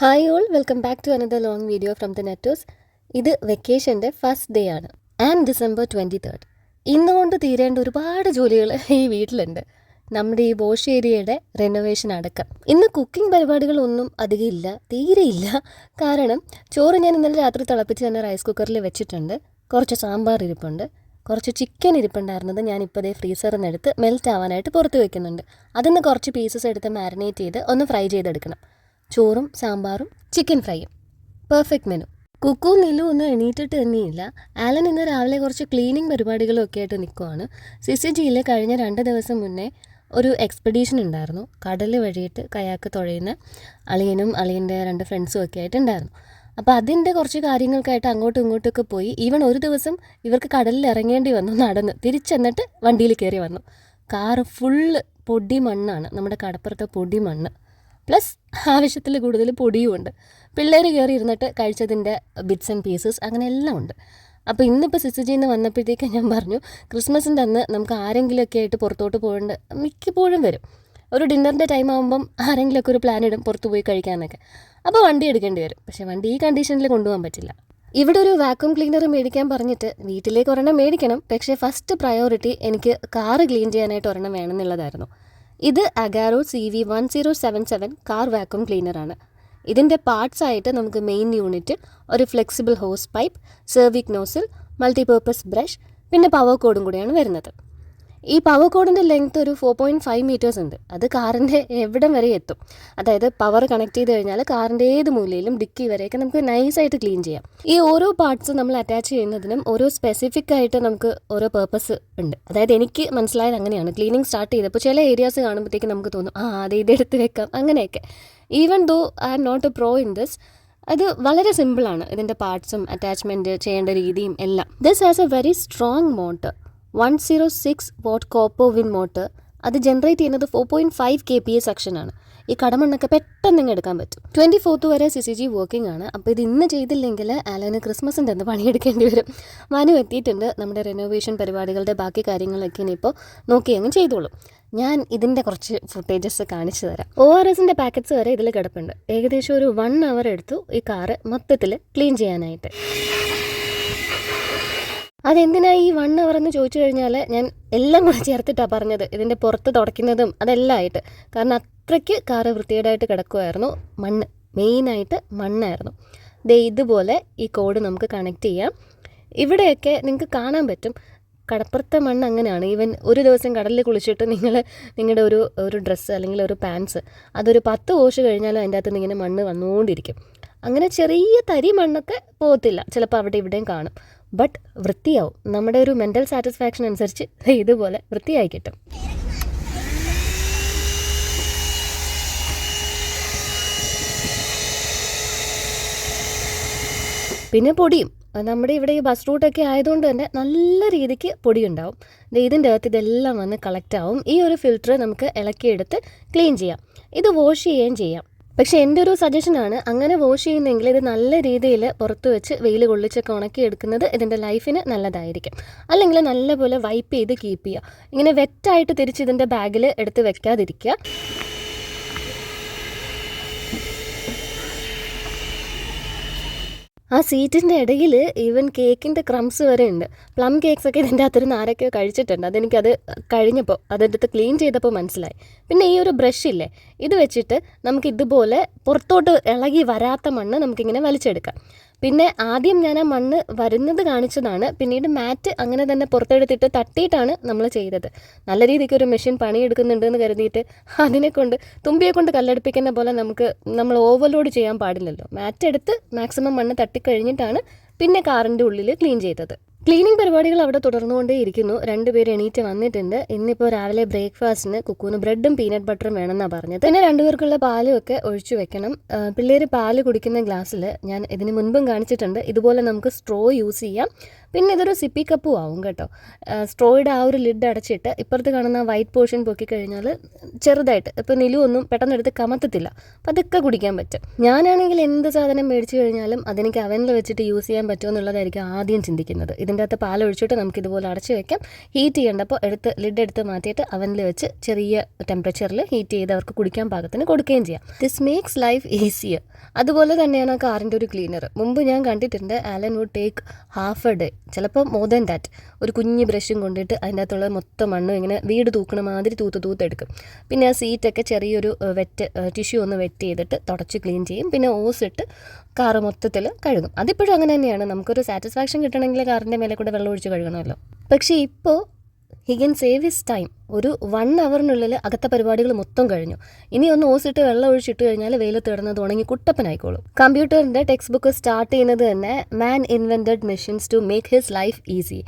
Hi all, welcome back to another long video from the Nettos. ഇത് വെക്കേഷൻ്റെ first day ആണ് and December 23rd. ഇന്നുകൊണ്ട് തീരേണ്ട ഒരുപാട് ജോലികൾ ഈ വീട്ടിലുണ്ട്. നമ്മുടെ ഈ വാഷ് ഏരിയയുടെ റെനോവേഷൻ അടക്കം. ഇന്ന് കുക്കിംഗ് പരിപാടികളൊന്നും അധികം ഇല്ല, തീരെയില്ല. കാരണം ചോറ് ഞാൻ ഇന്നലെ രാത്രി തിളപ്പിച്ച് തന്നെ റൈസ് കുക്കറിൽ വെച്ചിട്ടുണ്ട്. കുറച്ച് സാമ്പാർ ഇരിപ്പുണ്ട്, കുറച്ച് ചിക്കൻ ഇരിപ്പുണ്ടായിരുന്നത് ഞാനിപ്പോൾ ഫ്രീസറിൽ നിന്ന് എടുത്ത് മെൽറ്റ് ആവാനായിട്ട് പുറത്ത് വയ്ക്കുന്നുണ്ട്. അതിൽ നിന്ന് കുറച്ച് പീസസ് എടുത്ത് മാരിനേറ്റ് ചെയ്ത് ഒന്ന് ഫ്രൈ ചെയ്തെടുക്കണം. ചോറും സാമ്പാറും ചിക്കൻ ഫ്രൈയും, പെർഫെക്റ്റ് മെനു. കുക്കു നിലു ഒന്നും എണീറ്റിട്ട് തന്നെയില്ല. ആലൻ ഇന്ന് രാവിലെ കുറച്ച് ക്ലീനിങ് പരിപാടികളും ഒക്കെ ആയിട്ട് നിൽക്കുവാണ്. സിസിജിയിൽ കഴിഞ്ഞ 2 ദിവസം മുന്നേ ഒരു എക്സ്പെഡീഷൻ ഉണ്ടായിരുന്നു. കടൽ വഴിയിട്ട് കയാക്ക് തുഴയുന്ന അളിയനും അളിയൻ്റെ 2 ഫ്രണ്ട്സും ഒക്കെ ആയിട്ടുണ്ടായിരുന്നു. അപ്പോൾ അതിൻ്റെ കുറച്ച് കാര്യങ്ങൾക്കായിട്ട് അങ്ങോട്ടും ഇങ്ങോട്ടൊക്കെ പോയി. ഈവൻ ഒരു ദിവസം ഇവർക്ക് കടലിൽ ഇറങ്ങേണ്ടി വന്നു, നടന്ന് തിരിച്ചെന്നിട്ട് വണ്ടിയിൽ കയറി വന്നു. കാറ് ഫുള്ള് പൊടി മണ്ണാണ്, നമ്മുടെ കടപ്പുറത്തെ പൊടി മണ്ണ്, പ്ലസ് ആവശ്യത്തിൽ കൂടുതൽ പൊടിയുമുണ്ട്. പിള്ളേർ കയറി ഇരുന്നിട്ട് കഴിച്ചതിൻ്റെ ബിറ്റ്സ് ആൻഡ് പീസസ് അങ്ങനെ എല്ലാം ഉണ്ട്. അപ്പോൾ ഇന്നിപ്പോൾ സിസിജിയിൽ നിന്ന് വന്നപ്പോഴത്തേക്ക് ഞാൻ പറഞ്ഞു, ക്രിസ്മസിൻ്റെ അന്ന് നമുക്ക് ആരെങ്കിലുമൊക്കെ ആയിട്ട് പുറത്തോട്ട് പോകേണ്ട മിക്കപ്പോഴും വരും. ഒരു ഡിന്നറിൻ്റെ ടൈം ആകുമ്പം ആരെങ്കിലുമൊക്കെ ഒരു പ്ലാൻ ഇടും പുറത്ത് പോയി കഴിക്കാമെന്നൊക്കെ. അപ്പോൾ വണ്ടി എടുക്കേണ്ടി വരും. പക്ഷേ വണ്ടി ഈ കണ്ടീഷനിൽ കൊണ്ടുപോകാൻ പറ്റില്ല. ഇവിടെ ഒരു വാക്യൂം ക്ലീനർ മേടിക്കാൻ പറഞ്ഞിട്ട് വീട്ടിലേക്ക് ഒരെണ്ണം മേടിക്കണം. പക്ഷേ ഫസ്റ്റ് പ്രയോറിറ്റി എനിക്ക് കാറ് ക്ലീൻ ചെയ്യാനായിട്ട് ഒരെണ്ണം വേണമെന്നുള്ളതായിരുന്നു. ഇത് അഗാരോ CV1077 കാർ വാക്യൂം ക്ലീനറാണ്. ഇതിൻ്റെ പാർട്സ് ആയിട്ട് നമുക്ക് മെയിൻ യൂണിറ്റ്, ഒരു ഫ്ലെക്സിബിൾ ഹോസ് പൈപ്പ്, സെർവിക് നോസിൽ, മൾട്ടിപർപ്പസ് ബ്രഷ്, പിന്നെ പവർ കോഡും കൂടിയാണ് വരുന്നത്. ഈ പവർ കോഡിൻ്റെ ലെങ്ത് ഒരു 4.5 മീറ്റേഴ്സ് ഉണ്ട്. അത് കാറിൻ്റെ എവിടം വരെ എത്തും. അതായത് പവർ കണക്ട് ചെയ്ത് കഴിഞ്ഞാൽ കാറിൻ്റെ ഏത് മൂലയിലും ഡിക്കി വരെയൊക്കെ നമുക്ക് നൈസായിട്ട് ക്ലീൻ ചെയ്യാം. ഈ ഓരോ പാർട്സ് നമ്മൾ അറ്റാച്ച് ചെയ്യുന്നതിനും ഓരോ സ്പെസിഫിക് ആയിട്ട് നമുക്ക് ഓരോ പേർപ്പസ് ഉണ്ട്. അതായത് എനിക്ക് മനസ്സിലായത് അങ്ങനെയാണ്. ക്ലീനിങ് സ്റ്റാർട്ട് ചെയ്തപ്പോൾ ചില ഏരിയാസ് കാണുമ്പോഴത്തേക്ക് നമുക്ക് തോന്നും, അത് ഇതെടുത്ത് വെക്കാം അങ്ങനെയൊക്കെ. Even though I am not a pro in this, അത് വളരെ സിമ്പിളാണ്. ഇതിൻ്റെ പാർട്സും അറ്റാച്ച്മെൻറ്റ് ചെയ്യേണ്ട രീതിയും എല്ലാം. This has a very strong motor, 106 watt copper win motor. അത് ജനറേറ്റ് ചെയ്യുന്നത് 4.5 kPa സെക്ഷനാണ്. ഈ കടമണ്ണൊക്കെ പെട്ടെന്ന് ഇങ്ങ് എടുക്കാൻ പറ്റും. 24th വരെ സിസിജി വർക്കിംഗ് ആണ്. അപ്പോൾ ഇത് ഇന്ന് ചെയ്തില്ലെങ്കിൽ ആലന് ക്രിസ്മസിൻ്റെ അന്ന് പണിയെടുക്കേണ്ടി വരും. മനു എത്തിയിട്ടുണ്ട്. നമ്മുടെ റെനോവേഷൻ പരിപാടികളുടെ ബാക്കി കാര്യങ്ങളൊക്കെ ഇനിയിപ്പോൾ നോക്കി അങ്ങ് ചെയ്തോളും. ഞാൻ ഇതിൻ്റെ കുറച്ച് ഫുട്ടേജസ് കാണിച്ചു തരാം. ORSൻ്റെ പാക്കറ്റ്സ് വരെ ഇതിൽ കിടപ്പുണ്ട്. ഏകദേശം ഒരു 1 hour എടുത്തു ഈ കാറ് മൊത്തത്തിൽ ക്ലീൻ ചെയ്യാനായിട്ട്. അതെന്തിനാണ് ഈ 1 hour എന്ന് ചോദിച്ചു കഴിഞ്ഞാൽ ഞാൻ എല്ലാം കൂടെ ചേർത്തിട്ടാണ് പറഞ്ഞത്. ഇതിൻ്റെ പുറത്ത് തുടയ്ക്കുന്നതും അതെല്ലാം ആയിട്ട്. കാരണം അത്രയ്ക്ക് കാറ് വൃത്തികേടായിട്ട് കിടക്കുമായിരുന്നു. മണ്ണ്, മെയിനായിട്ട് മണ്ണായിരുന്നു. ഇതുപോലെ ഈ കോഡ് നമുക്ക് കണക്ട് ചെയ്യാം. ഇവിടെയൊക്കെ നിങ്ങൾക്ക് കാണാൻ പറ്റും കടപ്പുറത്തെ മണ്ണ് അങ്ങനെയാണ്. ഈവൻ ഒരു ദിവസം കടലിൽ കുളിച്ചിട്ട് നിങ്ങളുടെ ഒരു ഡ്രസ്സ് അല്ലെങ്കിൽ ഒരു പാൻസ് അതൊരു 10 വാഷ് കഴിഞ്ഞാലും അതിൻ്റെ അകത്ത് ഇങ്ങനെ മണ്ണ് വന്നുകൊണ്ടിരിക്കും. അങ്ങനെ ചെറിയ തരി മണ്ണൊക്കെ പോകത്തില്ല, ചിലപ്പോൾ അവിടെ ഇവിടെയും കാണും. ബട്ട് വൃത്തിയാവും. നമ്മുടെ ഒരു മെൻ്റൽ സാറ്റിസ്ഫാക്ഷൻ അനുസരിച്ച് ഇതുപോലെ വൃത്തിയായി കിട്ടും. പിന്നെ പൊടിയും, നമ്മുടെ ഇവിടെ ഈ ബസ് റൂട്ടൊക്കെ ആയതുകൊണ്ട് തന്നെ നല്ല രീതിക്ക് പൊടിയുണ്ടാവും. ഇതിൻ്റെ അകത്ത് ഇതെല്ലാം വന്ന് കളക്റ്റ് ആവും. ഈ ഒരു ഫിൽറ്റർ നമുക്ക് ഇളക്കിയെടുത്ത് ക്ലീൻ ചെയ്യാം. ഇത് വാഷ് ചെയ്യുകയും ചെയ്യാം. പക്ഷേ എൻ്റെ ഒരു സജഷനാണ്, അങ്ങനെ വാഷ് ചെയ്യുന്നെങ്കിൽ ഇത് നല്ല രീതിയിൽ പുറത്ത് വെച്ച് വെയിൽ കൊള്ളിച്ചൊക്കെ ഉണക്കിയെടുക്കുന്നത് ഇതിൻ്റെ ലൈഫിന് നല്ലതായിരിക്കും. അല്ലെങ്കിൽ നല്ലപോലെ വൈപ്പ് ചെയ്ത് കീപ്പ് ചെയ്യുക. ഇങ്ങനെ വെറ്റായിട്ട് തിരിച്ച് ഇതിൻ്റെ ബാഗിൽ എടുത്ത് വെക്കാതിരിക്കുക. ആ സീറ്റിൻ്റെ ഇടയിൽ ഈവൻ കേക്കിൻ്റെ ക്രംസ് വരെ ഉണ്ട്. പ്ലം കേക്ക്സൊക്കെ ഇതിൻ്റെ അകത്തൊരു ആരൊക്കെയോ കഴിച്ചിട്ടുണ്ട്. അതെനിക്കത് കഴിഞ്ഞപ്പോൾ അതെടുത്ത് ക്ലീൻ ചെയ്തപ്പോൾ മനസ്സിലായി. പിന്നെ ഈ ഒരു ബ്രഷ് ഇല്ലേ, ഇത് വെച്ചിട്ട് നമുക്ക് ഇതുപോലെ പുറത്തോട്ട് ഇളകി വരാത്ത മണ്ണ് നമുക്കിങ്ങനെ വലിച്ചെടുക്കാം. പിന്നെ ആദ്യം ഞാൻ ആ മണ്ണ് വരുന്നത് കാണിച്ചതാണ്. പിന്നീട് മാറ്റ് അങ്ങനെ തന്നെ പുറത്തെടുത്തിട്ട് തട്ടിയിട്ടാണ് നമ്മൾ ചെയ്തത്. നല്ല രീതിക്ക് ഒരു മെഷീൻ പണിയെടുക്കുന്നുണ്ടെന്ന് കരുതിയിട്ട് അതിനെ കൊണ്ട് തുമ്പിയെ കൊണ്ട് കല്ലടിപ്പിക്കുന്ന പോലെ നമ്മൾ ഓവർലോഡ് ചെയ്യാൻ പാടില്ലല്ലോ. മാറ്റ് എടുത്ത് മാക്സിമം മണ്ണ് തട്ടിക്കഴിഞ്ഞിട്ടാണ് പിന്നെ കാറിൻ്റെ ഉള്ളിൽ ക്ലീൻ ചെയ്തത്. ക്ലീനിങ് പരിപാടികൾ അവിടെ തുടർന്നുകൊണ്ടേ ഇരിക്കുന്നു. 2 പേര് എണീറ്റ് വന്നിട്ടുണ്ട്. ഇന്നിപ്പോൾ രാവിലെ ബ്രേക്ക്ഫാസ്റ്റിന് കുക്കൂന് ബ്രെഡും പീനട്ട് ബട്ടറും വേണമെന്നാണ് പറഞ്ഞത്. പിന്നെ 2 പേർക്കുള്ള പാലും ഒക്കെ ഒഴിച്ചു വെക്കണം. പിള്ളേർ പാല് കുടിക്കുന്ന ഗ്ലാസ്സിൽ ഞാൻ ഇതിന് മുൻപും കാണിച്ചിട്ടുണ്ട്, ഇതുപോലെ നമുക്ക് സ്ട്രോ യൂസ് ചെയ്യാം. പിന്നെ ഇതൊരു സിപ്പി കപ്പും ആവും കേട്ടോ. സ്ട്രോയുടെ ആ ഒരു ലിഡ് അടച്ചിട്ട് ഇപ്പുറത്ത് കാണുന്ന വൈറ്റ് പോർഷൻ പൊക്കി കഴിഞ്ഞാൽ ചെറുതായിട്ട്, ഇപ്പോൾ നിലു ഒന്നും പെട്ടെന്ന് എടുത്ത് കമത്തത്തില്ല, അപ്പം അതൊക്കെ കുടിക്കാൻ പറ്റും. ഞാനാണെങ്കിൽ എന്ത് സാധനം മേടിച്ചു കഴിഞ്ഞാലും അതെനിക്ക് അവനിൽ വെച്ചിട്ട് യൂസ് ചെയ്യാൻ പറ്റുമോ എന്നുള്ളതായിരിക്കും ആദ്യം ചിന്തിക്കുന്നത്. ഇതിൻ്റെ അകത്ത് പാലൊഴിച്ചിട്ട് നമുക്കിതുപോലെ അടച്ച് വെക്കാം. ഹീറ്റ് ചെയ്യേണ്ടപ്പോൾ ലിഡ് എടുത്ത് മാറ്റിയിട്ട് അവനിൽ വെച്ച് ചെറിയ ടെമ്പറേച്ചറിൽ ഹീറ്റ് ചെയ്ത് അവർക്ക് കുടിക്കാൻ പാകത്തിന് കൊടുക്കുകയും ചെയ്യാം. This makes life easier. അതുപോലെ തന്നെയാണ് കാറിൻ്റെ ഒരു ക്ലീനർ. മുമ്പ് ഞാൻ കണ്ടിട്ടുണ്ട് ആലൻ would take half a day, ചിലപ്പോൾ മോർ ദാൻ ദാറ്റ്, ഒരു കുഞ്ഞ് ബ്രഷും കൊണ്ടിട്ട് അതിൻ്റെ അകത്തുള്ള മൊത്തം മണ്ണും ഇങ്ങനെ വീട് തൂക്കണ മാതിരി തൂത്തെടുക്കും. പിന്നെ ആ സീറ്റൊക്കെ ചെറിയൊരു ടിഷ്യൂ ഒന്ന് വെറ്റ് ചെയ്തിട്ട് തുടച്ച് ക്ലീൻ ചെയ്യും. പിന്നെ ഓസിട്ട് കാറ് മൊത്തത്തിൽ കഴുകും. അതിപ്പോഴും അങ്ങനെ തന്നെയാണ്. നമുക്കൊരു സാറ്റിസ്ഫാക്ഷൻ കിട്ടണമെങ്കിൽ കാറിൻ്റെ മേലെ കൂടെ വെള്ളം ഒഴിച്ച് കഴുകണമല്ലോ. പക്ഷേ ഇപ്പോൾ he can save his time. ഒരു 1 അവറിനുള്ളിൽ അകത്തെ പരിപാടികൾ മൊത്തം കഴിഞ്ഞു. ഇനി ഒന്ന് ഓസിട്ട് വെള്ളം ഒഴിച്ചിട്ട് കഴിഞ്ഞാൽ വെയിലത്ത് കിടന്നത് ഉണങ്ങി കുട്ടപ്പനായിക്കോളും. കമ്പ്യൂട്ടറിൻ്റെ ടെക്സ്റ്റ് ബുക്ക് സ്റ്റാർട്ട് ചെയ്യുന്നത് തന്നെ man invented machines to make his life easy.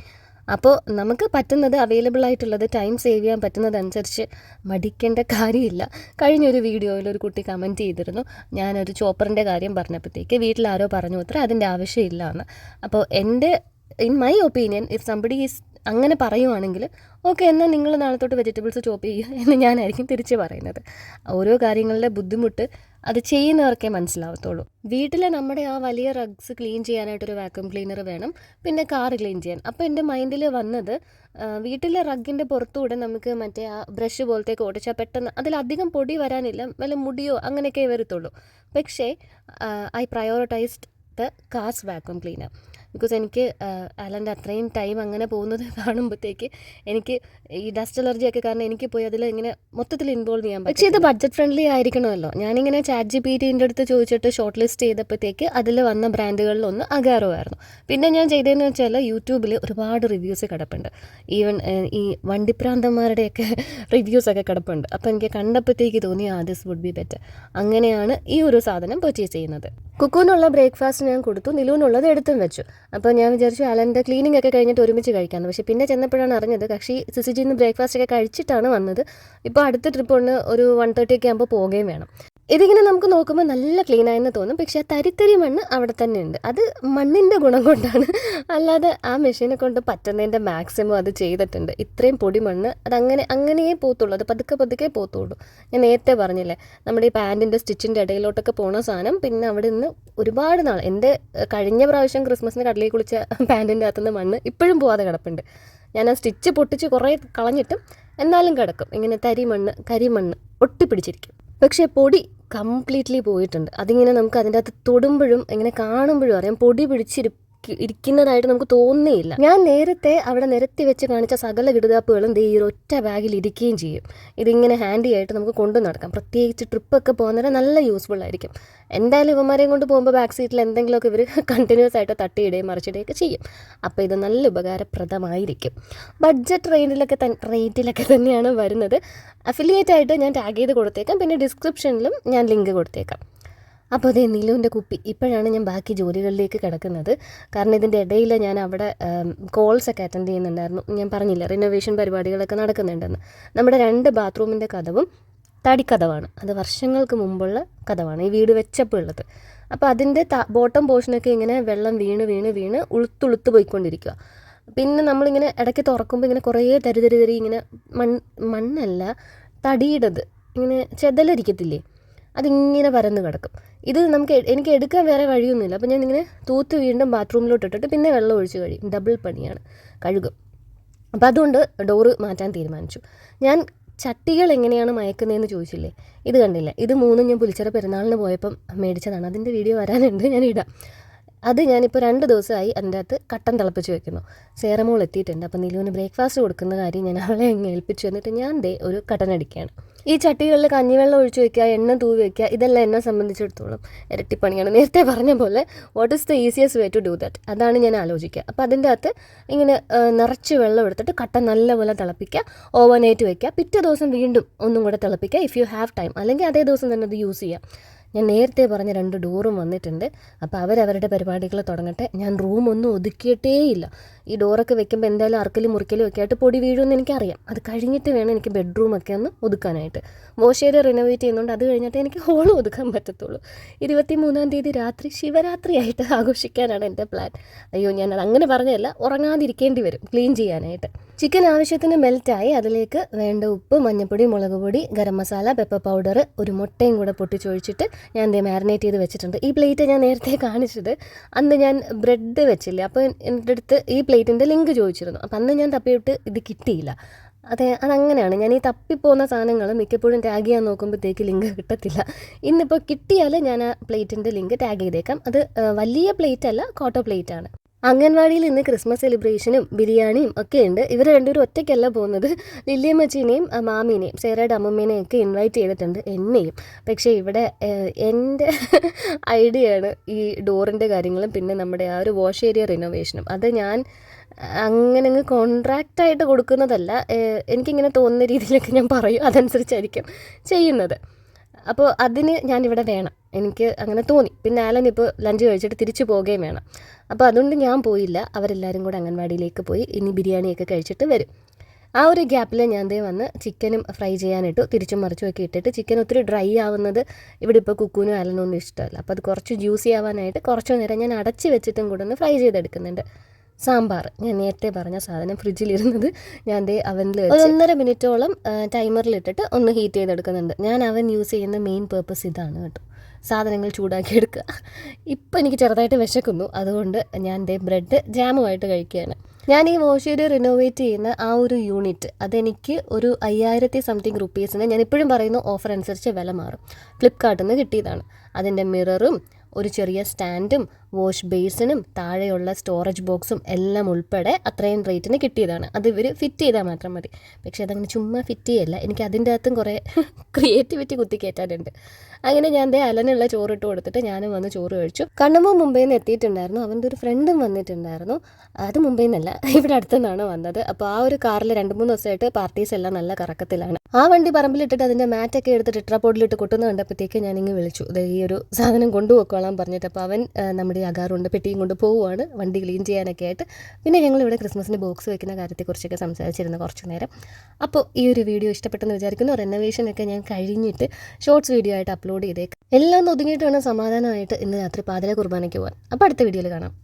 അപ്പോൾ നമുക്ക് പറ്റുന്നത്, അവൈലബിൾ ആയിട്ടുള്ളത്, ടൈം സേവ് ചെയ്യാൻ പറ്റുന്നതനുസരിച്ച് മടിക്കേണ്ട കാര്യമില്ല. കഴിഞ്ഞൊരു വീഡിയോയിൽ ഒരു കുട്ടി കമൻറ്റ് ചെയ്തിരുന്നു, ഞാനൊരു ചോപ്പറിൻ്റെ കാര്യം പറഞ്ഞപ്പോഴത്തേക്ക് വീട്ടിലാരോ പറഞ്ഞു അത്ര അതിൻ്റെ ആവശ്യമില്ല എന്ന്. അപ്പോൾ in my opinion, if somebody is അങ്ങനെ പറയുവാണെങ്കിൽ ഓക്കെ, എന്നാൽ നിങ്ങൾ നാളെ തൊട്ട് വെജിറ്റബിൾസ് ചോപ്പ് ചെയ്യുക എന്ന് ഞാനായിരിക്കും തിരിച്ച് പറയുന്നത്. ഓരോ കാര്യങ്ങളുടെ ബുദ്ധിമുട്ട് അത് ചെയ്യുന്നവർക്കേ മനസ്സിലാവത്തുള്ളൂ. വീട്ടിൽ നമ്മുടെ ആ വലിയ റഗ്സ് ക്ലീൻ ചെയ്യാനായിട്ടൊരു വാക്യൂം ക്ലീനർ വേണം, പിന്നെ കാർ ക്ലീൻ ചെയ്യാൻ. അപ്പോൾ എൻ്റെ മൈൻഡിൽ വന്നത്, വീട്ടിലെ റഗ്ഗിൻ്റെ പുറത്തൂടെ നമുക്ക് മറ്റേ ആ ബ്രഷ് പോലത്തേക്ക് ഓടിച്ചാൽ പെട്ടെന്ന് അതിലധികം പൊടി വരാനില്ല, വല്ല മുടിയോ അങ്ങനെയൊക്കെ വരത്തുള്ളൂ. പക്ഷേ I prioritised the cars vacuum cleaner. Because എനിക്ക് അലൻ്റെ അത്രയും ടൈം അങ്ങനെ പോകുന്നത് കാണുമ്പോഴത്തേക്ക് എനിക്ക് ഈ ഡസ്റ്റ് അലർജിയൊക്കെ കാരണം എനിക്ക് പോയി അതിൽ ഇങ്ങനെ മൊത്തത്തിൽ ഇൻവോൾവ് ചെയ്യാൻ പറ്റും. പക്ഷേ ഇത് ബഡ്ജറ്റ് ഫ്രണ്ട്ലി ആയിരിക്കണമല്ലോ. ഞാനിങ്ങനെ ChatGPTൻ്റെ അടുത്ത് ചോദിച്ചിട്ട് ഷോർട്ട് ലിസ്റ്റ് ചെയ്തപ്പോഴത്തേക്ക് അതിൽ വന്ന ബ്രാൻഡുകളിലൊന്ന് അഗാറോ ആയിരുന്നു. പിന്നെ ഞാൻ ചെയ്തതെന്ന് വെച്ചാൽ യൂട്യൂബിൽ ഒരുപാട് റിവ്യൂസ് കിടപ്പുണ്ട്. ഈവൻ ഈ വണ്ടിപ്രാന്തന്മാരുടെയൊക്കെ റിവ്യൂസൊക്കെ കിടപ്പുണ്ട്. അപ്പോൾ എനിക്ക് കണ്ടപ്പോഴത്തേക്ക് തോന്നി ദിസ് വുഡ് ബി ബെറ്റർ. അങ്ങനെയാണ് ഈ ഒരു സാധനം പർച്ചേസ് ചെയ്യുന്നത്. കുക്കുവിനുള്ള ബ്രേക്ക്ഫാസ്റ്റ് ഞാൻ കൊടുത്തു, നിലുവിനുള്ളത് എടുത്തും വെച്ചു. അപ്പോൾ ഞാൻ വിചാരിച്ചു അലൻ്റെ ക്ലീനിങ് ഒക്കെ കഴിഞ്ഞിട്ട് ഒരുമിച്ച് കഴിക്കാമെന്ന്. പക്ഷേ പിന്നെ ചെന്നപ്പോഴാണ് അറിഞ്ഞത് കക്ഷി സിസിജിയിൽ നിന്ന് ബ്രേക്ക്ഫാസ്റ്റ് ഒക്കെ കഴിച്ചിട്ടാണ് വന്നത്. ഇപ്പോൾ അടുത്ത ട്രിപ്പ് ഒന്ന് ഒരു 1:30 ഒക്കെ ആകുമ്പോൾ പോവുകയും വേണം. ഇതിങ്ങനെ നമുക്ക് നോക്കുമ്പോൾ നല്ല ക്ലീനായെന്ന് തോന്നും. പക്ഷേ ആ തരിത്തരി മണ്ണ് അവിടെ തന്നെ ഉണ്ട്. അത് മണ്ണിൻ്റെ ഗുണം കൊണ്ടാണ്, അല്ലാതെ ആ മെഷീനെ കൊണ്ട് പറ്റുന്നതിൻ്റെ മാക്സിമം അത് ചെയ്തിട്ടുണ്ട്. ഇത്രയും പൊടി മണ്ണ് അങ്ങനെയേ പോത്തുള്ളൂ, അത് പതുക്കെ പോത്തുള്ളൂ. ഞാൻ നേരത്തെ പറഞ്ഞില്ലേ, നമ്മുടെ ഈ പാൻറ്റിൻ്റെ സ്റ്റിച്ചിൻ്റെ ഇടയിലോട്ടൊക്കെ പോണ സാധനം പിന്നെ അവിടെ നിന്ന് ഒരുപാട് നാൾ, എൻ്റെ കഴിഞ്ഞ പ്രാവശ്യം ക്രിസ്മസിന് കടലിൽ കുളിച്ച പാൻറ്റിൻ്റെ അകത്തുനിന്ന് മണ്ണ് ഇപ്പോഴും പോവാതെ കിടപ്പുണ്ട്. ഞാൻ ആ സ്റ്റിച്ച് പൊട്ടിച്ച് കുറേ കളഞ്ഞിട്ടും എന്നാലും കിടക്കും ഇങ്ങനെ കരിമണ്ണ് ഒട്ടിപ്പിടിച്ചിരിക്കും. പക്ഷേ പൊടി കംപ്ലീറ്റ്ലി പോയിട്ടുണ്ട്. അതിങ്ങനെ നമുക്ക് അതിൻ്റെ അകത്ത് തൊടുമ്പോഴും ഇങ്ങനെ കാണുമ്പോഴും അറിയാം പൊടി ഇരിക്കുന്നതായിട്ട് നമുക്ക് തോന്നുകയില്ല. ഞാൻ നേരത്തെ അവിടെ നിരത്തി വെച്ച് കാണിച്ച സകല കിടുതാപ്പുകളും ഈ ഒറ്റ ബാഗിൽ ഇരിക്കുകയും ചെയ്യും. ഇതിങ്ങനെ ഹാൻഡി ആയിട്ട് നമുക്ക് കൊണ്ടു നടക്കാം. പ്രത്യേകിച്ച് ട്രിപ്പൊക്കെ പോകുന്നവരെ നല്ല യൂസ്ഫുൾ ആയിരിക്കും. എന്തായാലും ഇവന്മാരെയും കൊണ്ട് പോകുമ്പോൾ ബാക്ക് സീറ്റിൽ എന്തെങ്കിലുമൊക്കെ ഇവർ കണ്ടിന്യൂസ് ആയിട്ട് തട്ടിയിടുകയും മറിച്ചിടുകയൊക്കെ ചെയ്യും. അപ്പോൾ ഇത് നല്ല ഉപകാരപ്രദമായിരിക്കും. ബഡ്ജറ്റ് റേറ്റിലൊക്കെ തന്നെയാണ് വരുന്നത്. അഫിലിയേറ്റ് ആയിട്ട് ഞാൻ ടാഗ് ചെയ്ത് കൊടുത്തേക്കാം, പിന്നെ ഡിസ്ക്രിപ്ഷനിലും ഞാൻ ലിങ്ക് കൊടുത്തേക്കാം. അപ്പോൾ അതേ നിലുവിൻ്റെ കുപ്പി. ഇപ്പോഴാണ് ഞാൻ ബാക്കി ജോലികളിലേക്ക് കിടക്കുന്നത്. കാരണം ഇതിൻ്റെ ഇടയിൽ ഞാൻ അവിടെ കോൾസൊക്കെ അറ്റൻഡ് ചെയ്യുന്നുണ്ടായിരുന്നു. ഞാൻ പറഞ്ഞില്ല റിനോവേഷൻ പരിപാടികളൊക്കെ നടക്കുന്നുണ്ടെന്ന്. നമ്മുടെ 2 ബാത്റൂമിൻ്റെ കതവും തടിക്കതവാണ്. അത് വർഷങ്ങൾക്ക് മുമ്പുള്ള കതവാണ്, ഈ വീട് വെച്ചപ്പോൾ ഉള്ളത്. അപ്പോൾ അതിൻ്റെ ബോട്ടം പോർഷനൊക്കെ ഇങ്ങനെ വെള്ളം വീണ് ഉളുത്തുളുത്ത് പോയിക്കൊണ്ടിരിക്കുക. പിന്നെ നമ്മളിങ്ങനെ ഇടയ്ക്ക് തുറക്കുമ്പോൾ ഇങ്ങനെ കുറേ തരി ഇങ്ങനെ മണ്ണല്ല തടിയിടത് ഇങ്ങനെ ചെതലരിക്കത്തില്ലേ, അതിങ്ങനെ പരന്ന് കിടക്കും. ഇത് എനിക്ക് എടുക്കാൻ വേറെ വഴിയൊന്നുമില്ല. അപ്പോൾ ഞാൻ ഇങ്ങനെ തൂത്ത് വീണ്ടും ബാത്റൂമിലോട്ട് ഇട്ടിട്ട് പിന്നെ വെള്ളം ഒഴിച്ച് കഴിയും. ഡബിൾ പണിയാണ്, കഴുകും. അപ്പോൾ അതുകൊണ്ട് ഡോറ് മാറ്റാൻ തീരുമാനിച്ചു. ഞാൻ ചട്ടികൾ എങ്ങനെയാണ് മയക്കുന്നതെന്ന് ചോദിച്ചില്ലേ, ഇത് കണ്ടില്ല, ഇത് 3 ഞാൻ പുലിച്ചിറ പെരുന്നാളിന് പോയപ്പം മേടിച്ചതാണ്. അതിൻ്റെ വീഡിയോ വരാനുണ്ട്, ഞാൻ ഇടാം. അത് ഞാനിപ്പോൾ 2 ദിവസമായി അതിൻ്റെ അകത്ത് കട്ടൻ തിളപ്പിച്ച് വെക്കുന്നു. സേറമോൾ എത്തിയിട്ടുണ്ട്. അപ്പോൾ നിലുവിന് ബ്രേക്ക്ഫാസ്റ്റ് കൊടുക്കുന്ന കാര്യം ഞാൻ അവളെ അങ്ങ് ഏൽപ്പിച്ചു. എന്നിട്ട് ഞാൻ ഒരു കട്ടൻ അടിക്കുകയാണ്. ഈ ചട്ടികളിൽ കഞ്ഞിവെള്ളം ഒഴിച്ച് വയ്ക്കുക, എണ്ണ തൂവി വയ്ക്കുക, ഇതെല്ലാം എന്നെ സംബന്ധിച്ചിടത്തോളം ഇരട്ടിപ്പണിയാണ്. നേരത്തെ പറഞ്ഞ പോലെ what is the easiest way to do that, അതാണ് ഞാൻ ആലോചിക്കുക. അപ്പോൾ അതിൻ്റെ അകത്ത് ഇങ്ങനെ നിറച്ച് വെള്ളം എടുത്തിട്ട് കട്ടൻ നല്ലപോലെ തിളപ്പിക്കുക, ഓവർനൈറ്റ് വയ്ക്കുക, പിറ്റേ ദിവസം വീണ്ടും ഒന്നും കൂടെ തിളപ്പിക്കുക ഇഫ് യു ഹാവ് ടൈം, അല്ലെങ്കിൽ അതേ ദിവസം തന്നെ അത് യൂസ് ചെയ്യാം. ഞാൻ നേരത്തെ പറഞ്ഞ 2 ഡോറും വന്നിട്ടുണ്ട്. അപ്പോൾ അവരവരുടെ പരിപാടികൾ തുടങ്ങട്ടെ. ഞാൻ റൂമൊന്നും ഒതുക്കിയിട്ടേയില്ല. ഈ ഡോറൊക്കെ വെക്കുമ്പോൾ എന്തായാലും അറക്കലും മുറിക്കലും ഒക്കെ ആയിട്ട് പൊടി വീഴുമെന്ന് എനിക്കറിയാം. അത് കഴിഞ്ഞിട്ട് വേണം എനിക്ക് ബെഡ്റൂമൊക്കെ ഒന്ന് ഒതുക്കാനായിട്ട്. വാഷ് ഏരിയ റിനോവേറ്റ് ചെയ്യുന്നുണ്ട്. അത് കഴിഞ്ഞിട്ട് എനിക്ക് ഹോൾ ഒതുക്കാൻ പറ്റത്തുള്ളൂ. 23-ാം തീയതി രാത്രി ശിവരാത്രിയായിട്ട് ആഘോഷിക്കാനാണ് എൻ്റെ പ്ലാൻ. അയ്യോ, ഞാനത് അങ്ങനെ പറഞ്ഞതല്ല, ഉറങ്ങാതിരിക്കേണ്ടി വരും ക്ലീൻ ചെയ്യാനായിട്ട്. ചിക്കൻ ആവശ്യത്തിന് മെൽറ്റായി. അതിലേക്ക് വേണ്ട ഉപ്പ്, മഞ്ഞൾപ്പൊടി, മുളക് പൊടി, ഗരം മസാല, പെപ്പർ പൗഡർ, ഒരു മുട്ടയും കൂടെ പൊട്ടിച്ചൊഴിച്ചിട്ട് ഞാൻ ദേ മാരിനേറ്റ് ചെയ്ത് വെച്ചിട്ടുണ്ട്. ഈ പ്ലേറ്റ് ഞാൻ നേരത്തെ കാണിച്ചത് അന്ന് ഞാൻ ബ്രെഡ് വെച്ചില്ല. അപ്പോൾ എൻ്റെ അടുത്ത് ഈ പ്ലേറ്റിൻ്റെ ലിങ്ക് ചോദിച്ചിരുന്നു. അപ്പോൾ അന്ന് ഞാൻ തപ്പിയിട്ട് ഇത് കിട്ടിയില്ല. അതങ്ങനെയാണ്. ഞാൻ ഈ തപ്പിപ്പോകുന്ന സാധനങ്ങൾ മിക്കപ്പോഴും ടാഗ് ചെയ്യാൻ നോക്കുമ്പോഴത്തേക്ക് ലിങ്ക് കിട്ടത്തില്ല. ഇന്നിപ്പോൾ കിട്ടിയാൽ ഞാൻ ആ പ്ലേറ്റിൻ്റെ ലിങ്ക് ടാഗ് ചെയ്തേക്കാം. അത് വലിയ പ്ലേറ്റ് അല്ല, കോട്ടോ പ്ലേറ്റാണ്. അംഗൻവാടിയിൽ ഇന്ന് ക്രിസ്മസ് സെലിബ്രേഷനും ബിരിയാണിയും ഒക്കെ ഉണ്ട്. ഇവർ രണ്ടുപേരും ഒറ്റയ്ക്കല്ല പോകുന്നത്. ലില്ലിയമ്മച്ചീനെയും മാമീനെയും സേറയുടെ അമ്മമ്മേനെയും ഒക്കെ ഇൻവൈറ്റ് ചെയ്തിട്ടുണ്ട്, എന്നെയും. പക്ഷേ ഇവിടെ എൻ്റെ ഐഡിയയാണ് ഈ ഡോറിൻ്റെ കാര്യങ്ങളും പിന്നെ നമ്മുടെ ആ ഒരു വാഷ് ഏരിയ റിനോവേഷനും. അത് ഞാൻ അങ്ങനെ അങ്ങ് കോൺട്രാക്റ്റായിട്ട് കൊടുക്കുന്നതല്ല. എനിക്കിങ്ങനെ തോന്നുന്ന രീതിയിലൊക്കെ ഞാൻ പറയും, അതനുസരിച്ചായിരിക്കും ചെയ്യുന്നത്. അപ്പോൾ അതിന് ഞാനിവിടെ വേണം, എനിക്ക് അങ്ങനെ തോന്നി. പിന്നെ ആലൻ ഇപ്പോൾ ലഞ്ച് കഴിച്ചിട്ട് തിരിച്ചു പോവുകയും വേണം. അപ്പോൾ അതുകൊണ്ട് ഞാൻ പോയില്ല. അവരെല്ലാവരും കൂടെ അംഗൻവാടിയിലേക്ക് പോയി. ഇനി ബിരിയാണിയൊക്കെ കഴിച്ചിട്ട് വരും. ആ ഒരു ഗ്യാപ്പിൽ ഞാൻ ദേ വന്ന് ചിക്കനും ഫ്രൈ ചെയ്യാനിട്ടു. തിരിച്ചും മറിച്ചും ഒക്കെ ഇട്ടിട്ട് ചിക്കൻ ഒത്തിരി ഡ്രൈ ആവുന്നത് ഇവിടെ ഇപ്പോൾ കുക്കുവിനും ആലനൊന്നും ഇഷ്ടമല്ല. അപ്പോൾ അത് കുറച്ച് ജ്യൂസി ആവാനായിട്ട് കുറച്ച് നേരം ഞാൻ അടച്ച് വെച്ചിട്ടും കൂടെ ഒന്ന് ഫ്രൈ ചെയ്തെടുക്കുന്നുണ്ട്. സാമ്പാർ ഞാൻ നേരത്തെ പറഞ്ഞ സാധനം ഫ്രിഡ്ജിലിരുന്നത് ഞാൻ ദേ അവനിൽ വെച്ച് 1.5 മിനിറ്റോളം ടൈമറിലിട്ടിട്ട് ഒന്ന് ഹീറ്റ് ചെയ്തെടുക്കുന്നുണ്ട്. ഞാൻ അവൻ യൂസ് ചെയ്യുന്ന മെയിൻ പേർപ്പസ് ഇതാണ് കേട്ടോ, സാധനങ്ങൾ ചൂടാക്കി എടുക്കുക. ഇപ്പം എനിക്ക് ചെറുതായിട്ട് വിശക്കുന്നു, അതുകൊണ്ട് ഞാൻ ദേ ബ്രെഡ് ജാമുമായിട്ട് കഴിക്കുകയാണ്. ഞാൻ ഈ വാഷ് ഏരിയ റിനോവേറ്റ് ചെയ്യുന്ന ആ ഒരു യൂണിറ്റ് അതെനിക്ക് ഒരു 5000 സംതിങ് റുപ്പീസിന്, ഞാൻ ഇപ്പോഴും പറയുന്നു ഓഫർ അനുസരിച്ച് വില മാറും, ഫ്ലിപ്കാർട്ടിൽ നിന്ന് കിട്ടിയതാണ്. അതിൻ്റെ മിററും ഒരു ചെറിയ സ്റ്റാൻഡും വാഷ് ബേസിനും താഴെയുള്ള സ്റ്റോറേജ് ബോക്സും എല്ലാം ഉൾപ്പെടെ അത്രയും റേറ്റിന് കിട്ടിയതാണ്. അത് ഇവർ ഫിറ്റ് ചെയ്താൽ മാത്രം മതി. പക്ഷേ അതങ്ങനെ ചുമ്മാ ഫിറ്റ് ചെയ്യല്ല, എനിക്ക് അതിൻ്റെ അകത്തും കുറേ ക്രിയേറ്റിവിറ്റി കുത്തിക്കയറ്റാനുണ്ട്. അങ്ങനെ ഞാൻ ദേ അലനുള്ള ചോറിട്ട് കൊടുത്തിട്ട് ഞാനും വന്ന് ചോറ് കഴിച്ചു. കണ്ണമ്മ മുംബൈയിൽ നിന്ന് എത്തിയിട്ടുണ്ടായിരുന്നു, അവൻ്റെ ഒരു ഫ്രണ്ടും വന്നിട്ടുണ്ടായിരുന്നു. അത് മുംബൈയിൽ നിന്നല്ല, ഇവിടെ അടുത്തുനിന്നാണ് വന്നത്. അപ്പോൾ ആ ഒരു കാറിൽ 2-3 ദിവസമായിട്ട് പാർട്ടീസ് എല്ലാം നല്ല കറക്കത്തിലാണ്. ആ വണ്ടി പറമ്പിലിട്ടിട്ട് അതിൻ്റെ മാറ്റൊക്കെ എടുത്ത് ടെട്രാപോഡിലിട്ട് കൊട്ടുന്ന കണ്ടപ്പോഴത്തേക്ക് ഞാനിങ്ങ് വിളിച്ചു, ഈ ഒരു സാധനം കൊണ്ടുപോയിക്കോളാൻ പറഞ്ഞിട്ട്. അപ്പോൾ അവൻ നമ്മുടെ അകാറുണ്ട് പെട്ടിയും കൊണ്ട് പോവുകയാണ് വണ്ടി ക്ലീൻ ചെയ്യാനൊക്കെ ആയിട്ട്. പിന്നെ ഞങ്ങളിവിടെ ക്രിസ്മസിന് ബോക്സ് വെക്കുന്ന കാര്യത്തെക്കുറിച്ചൊക്കെ സംസാരിച്ചിരുന്നു കുറച്ച് നേരം. അപ്പോൾ ഈ ഒരു വീഡിയോ ഇഷ്ടപ്പെട്ടെന്ന് വിചാരിക്കുന്നു. റെനോവേഷനൊക്കെ ഞാൻ കഴിഞ്ഞിട്ട് ഷോർട്സ് വീഡിയോ ആയിട്ട് അപ്ലോഡ് ചെയ്തേക്കാം. എല്ലാം ഒതുങ്ങിയിട്ട് വേണം സമാധാനമായിട്ട് ഇന്ന് രാത്രി പാതിര കുർബാനയ്ക്ക് പോകാൻ. അപ്പോൾ അടുത്ത വീഡിയോയിൽ കാണാം.